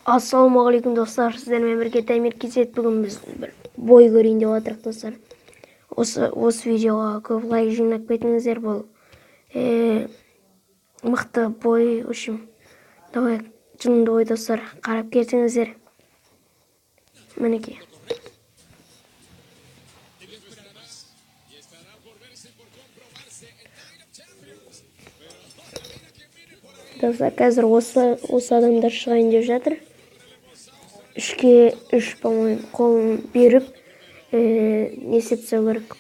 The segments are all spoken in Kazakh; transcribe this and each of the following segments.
Ассалаумағалейкум достар, сіздермен бірге Таймир Кезет. Бүгін біз бір бой көрейін деп отырмыз достар. Осы видеоға көп лайк жинап кетіңіздер. Бұл мықты бой үшін. Давай жынды бой достар, қарап кетіңіздер. Мінекей. Достар, қазір осы адамдар шығайын деп жатыр. 3-ке 3, по-моему, қолын беріп, не істетсе керек.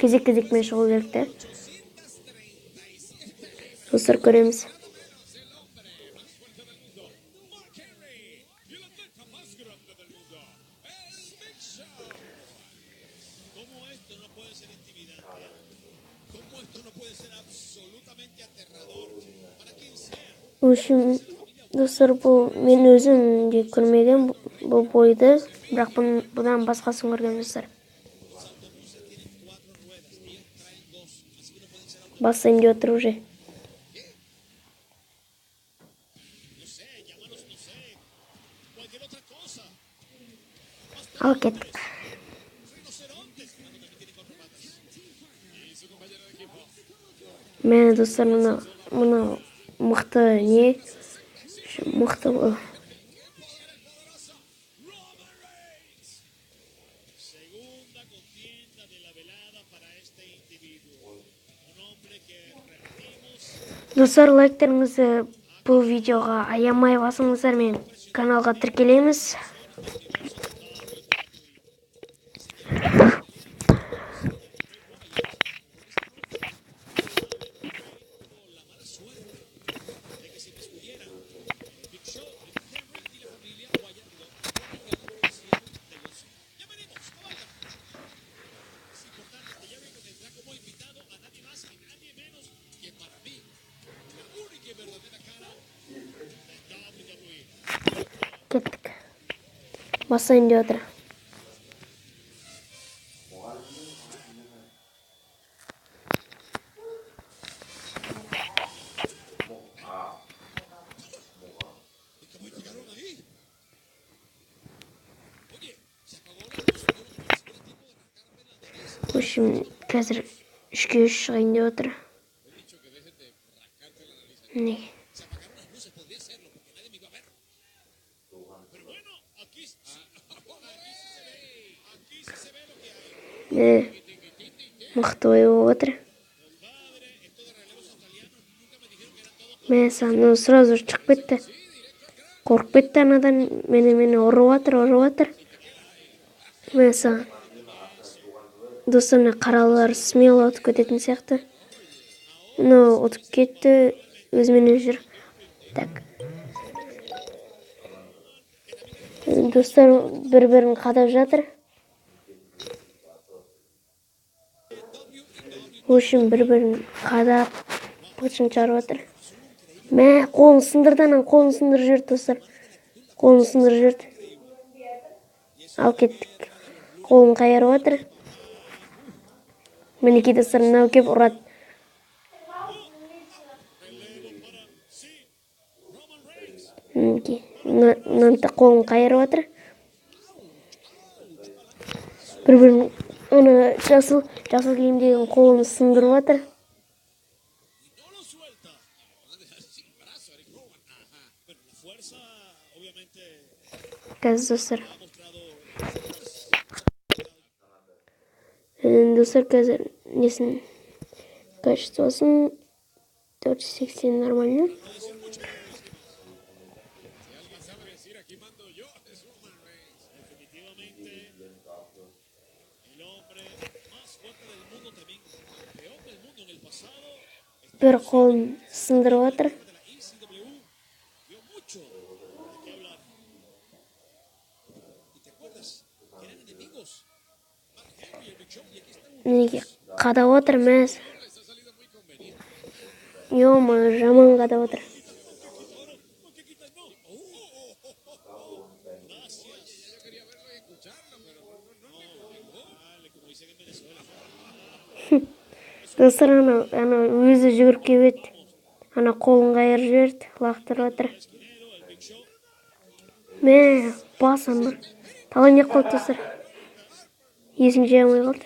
Кезек-кезекмен шығу керек те. Достар, көреміз. Үшін, достар, бұл мен өзім де көрмеген бұл бойды, бірақ бұдан басқасын көрген достар. Басайын деп отыр уже. Ал кеттік. Мені достар, мұны мықты не? Мықты бұл. Достар, лайктарыңызды бұл видеоға аямай басыңыздар, мен каналға тіркелеміз. Кеттік. Басайын деп отыр. Үшім қазір 3-ке 3 шығайын деп отыр. Не? Мықты ой болып отыр. Мен сразу шығып кетті. Қорқып кетті анадан, мені ұрып жатыр. Мен саған. Достар, міне қаралар смело отып кететін сияқты. Мына отып кетті, өзіменен жүр. Так. Достар, бір-бірін қадап жатыр. Үшін бір-бірін қадап, бұлшын шығарып жатыр. Мә, қолын сындырдан, қолын сындырып жүрді, достар. Қолын сындырып жүрді. Ал кеттік. Қолын қайырып жатыр. Мінекей достар, мынау кеп ұрады. Мінекей, мынанта қолын қайырып жатыр. Бір-бірін, ана жасыл киімдегі қолын сындырып жатыр. Қазір достар. Достар, қазір несін качествосын 480 нормально. Бір қолын сындырып жатыр. Мінекей қадап отыр, мәз. Йома, жаман қадап отыр. Достар, ана өзі жүгіріп келіп еді. Ана қолын қайырып жіберді, лақтырып жатыр. Мә, басым бір. Тағы не қалды достар? Есім жия алмай қалды.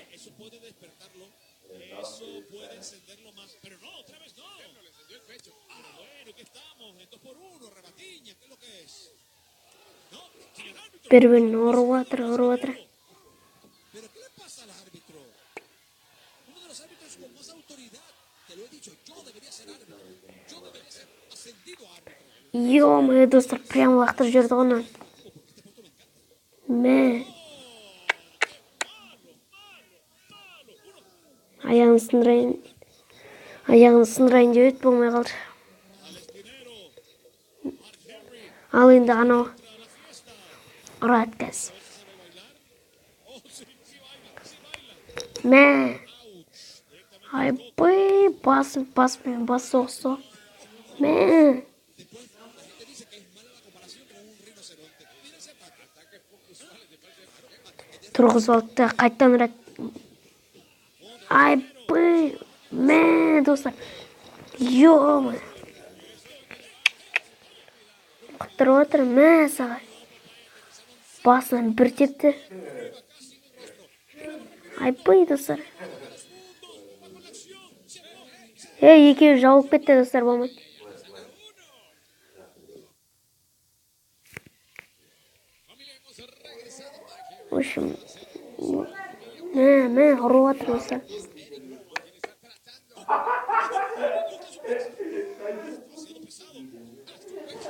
Бір-бірін ұрып жатыр. Ё-моё, достар, прям лақтырып жіберді ғой оны. Мә. Аяғын сындырайын деп еді, болмай қалды. Ал енді анау ұрады қазір. Мә. Айбай, бас соғысы. Мә. Тұрғыз балықты қайттан ұрады. Айбай. Мә, достар. Ё-моё. Құттырып отыр. Мә, сағай. Басынан бір тепті. Айбай, достар. Екеуі жауып кетті, достар, болмайды. В общем, мә, ұрып отыр, достар.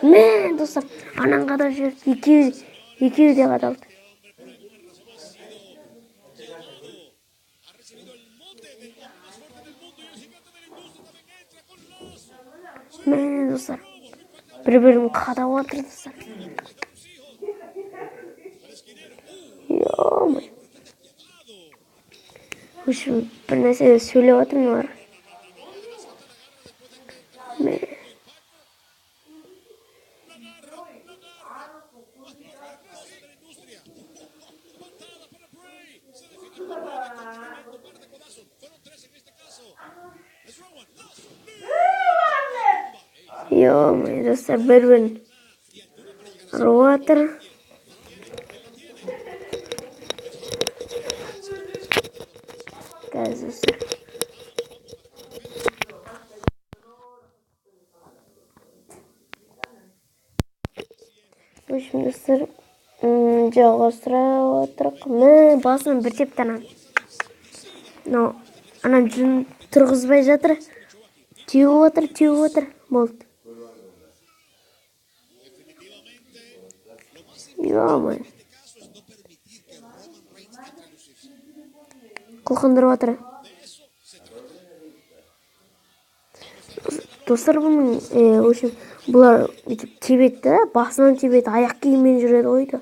Мә, достар, анан қадап жіберді. Екеуі де қадалды. Мә, достар, бір-бірін қадап отыр, достар. Ё-моё. В общем, бір нәрсе сөйлеп отыр мыналар. Мә. Ё-моё, достар, бір-бірін ұрып отыр. Қазір, достар. В общем, достар, жалғастыра отырық. Мә, басынан бір тепті анан. Анан жүн тұрғызбай жатыр. Теуіп отыр. Болды. Ё-моё. Қылқындырып отыр. Достар, бұның, в общем, бұлар тебетті, басынан тебет, аяқ киіммен жүреді ойды.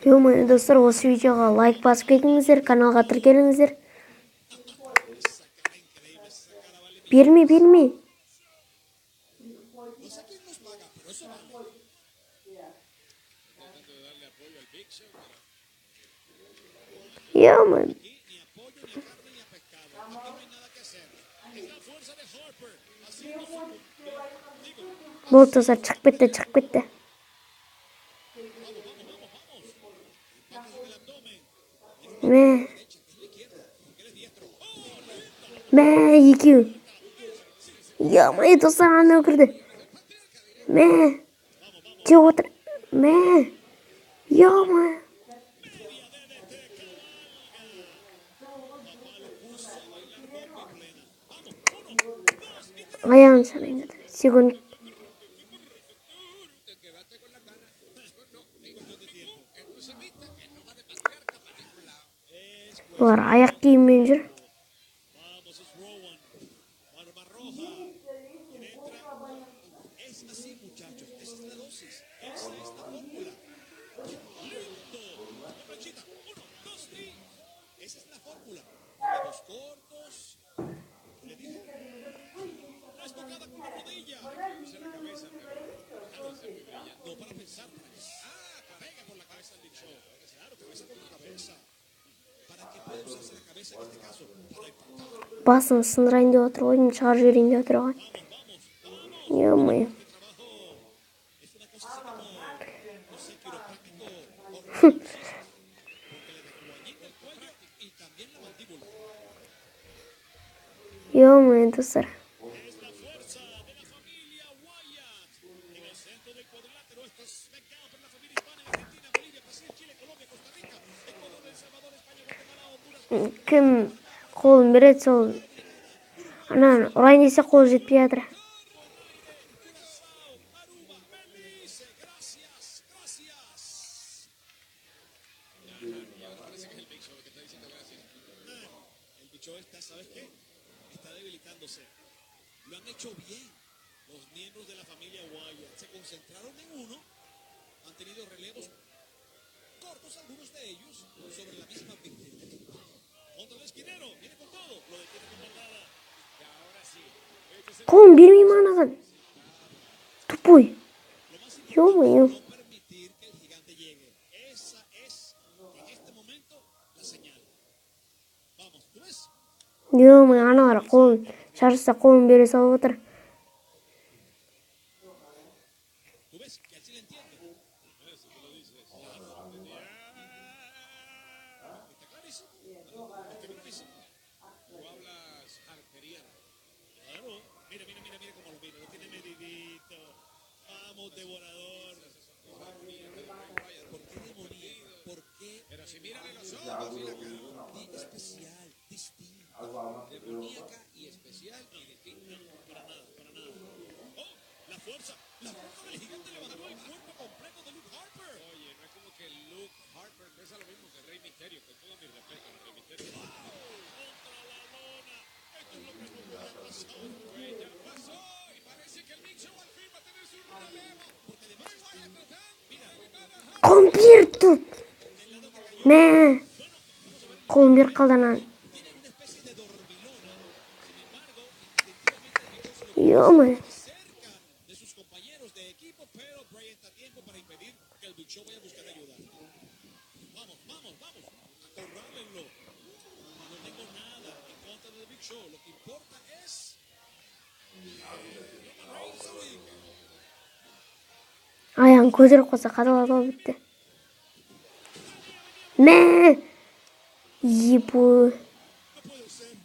Ё-моё, достар, осы видеоға лайк басып кетіңіздер, каналға тіркеліңіздер. Берме. Ё-моё. Болды, достар, шығып кетті. Мә, екеу. Ё-моё, достар, ана өкірді. Мә, теуіп отыр. Мә, ё-моё. Аяғын санайын. Секунд. Бұлар аяқ киіммен жүр. Басын сындырайын деп отыр, ойым шығарып жіберейін деп отыр оған. Ё-моё. Ё-моё, достар. Кім қолын береді, сол анан ұрайын десе қолы жетпей жатыр. ¿Sabes qué? Está debilitándose. Lo han hecho bien los miembros de la familia Wyatt. Se concentraron en uno, han tenido relevos cortos, algunos de ellos, sobre la misma víctima. Contra el esquinero, viene con todo, lo detiene con patada. Y ahora sí. Қолын бермеймін анаған. Тупой. Ё-моё. No permitir que el gigante llegue. Esa es, en este momento, la señal. Vamos, ¿tú ves? Ё-моё, аналар қолын шаршаса қолын бере салып отыр. ¿Tú ves que así le entiende? Eso que lo dices. Está clarísimo. Está clarísimo. Tú hablas harperiano. Claro. Mira, mira, mira, mira cómo lo mira. Lo tiene medidito. Vamos, devorador. ¿Por qué demoníaco? ¿Por qué? Pero si mírale los ojos y la cara. Especial, distinto. Demoníaca y especial y distinta. Para nada, para nada. ¡Oh! La fuerza. La fuerza del gigante levantó el cuerpo completo de Luke Harper. Oye, no es como que Luke Harper pesa lo mismo que Rey Misterio, con todo mi respeto a Rey Misterio. ¡Wow! Contra la lona. Esto es lo que no puede pasar. Pues ya pasó. Y parece que el Big Show al fin va a tener su relevo. Porque de Bray Wyatt atrás, mira, Қолын бер, туп. Мә. Қолын бер қалды анан. tiene una especie de dormilona. Sin embargo, instintivamente el Big Show se lo Ё-моё. cerca de sus compañeros de equipo, pero Bray está a tiempo para impedir que el Big Show vaya a buscar ayuda. Vamos, vamos, vamos. Acorrálenlo. No tengo nada en contra del Big Show. Lo que importa es Аяғын көтеріп қалса қадалады ғой бітті. Мә. Ебу. no puede ser.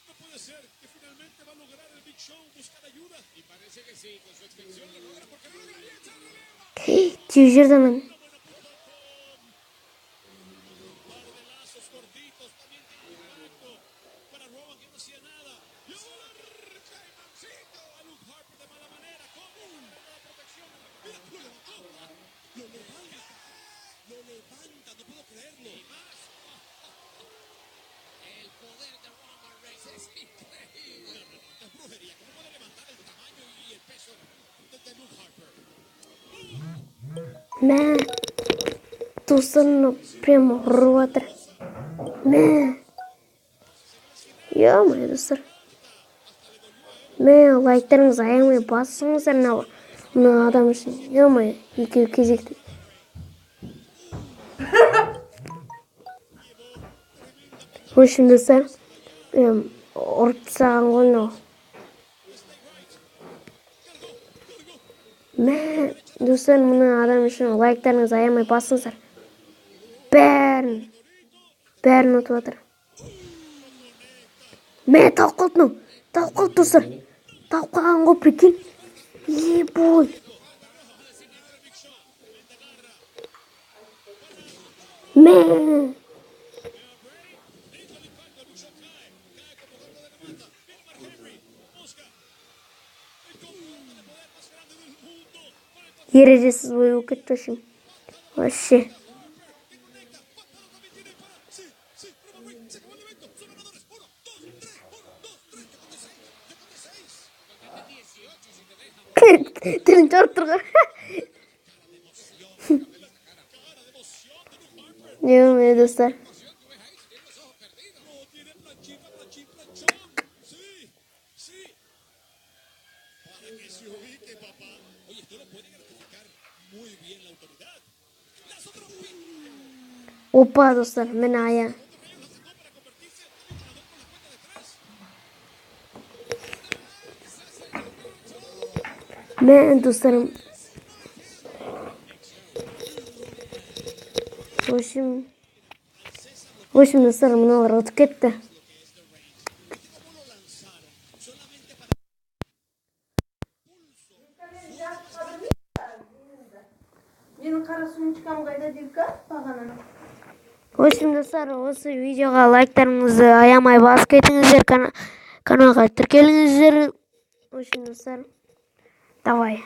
No puede ser que finalmente va a lograr el Big Show buscar ayuda. Y parece que sí, con su extensión lo logra porque no le echa releva. Тиіп жіберді анан. Par de lazos cortitos también tiene impacto para Roman que no hacía nada. Y ahora Caimancito a Luke Harper de mala manera. ¿Cómo? La protección. Mira, lo levantó. Lo levanta. Lo levanta. No puedo creerlo. Y más. El poder de Roman Reigns es increíble. Es brujería. ¿Cómo puede levantar el tamaño y el peso de Luke Harper? Мә. Достарына прямо ұрып жатыр. Мә. Ё-моё, достар. Мә, лайктарыңызды аямай басыңыздар мына адам үшін. Ё-моё, екеуі кезекте. В общем, достар, ұрып тастаған ғой мынау. Мә, достар, мына адам үшін лайктарыңызды аямай басыңыздар. Бәрін ұтып жатыр. Мә, талып қалды мынау. Талып қалды, достар. Талып қалған ғой, прикинь. Ебой. Мә. Ережесіз бой болып кетті үшін. Вообще. Тілін жарып тұрған. Ё-моё, достар. Опа, достар, міне аяқ. Мен достарым. В общем, достарым, мыналар өтіп кетті. Менің қара сумочкам қайда Дилка? Бағананы. В общем, достар, осы видеоға лайктарыңызды аямай басып кетіңіздер, каналға тіркеліңіздер. В общем, достар, давай.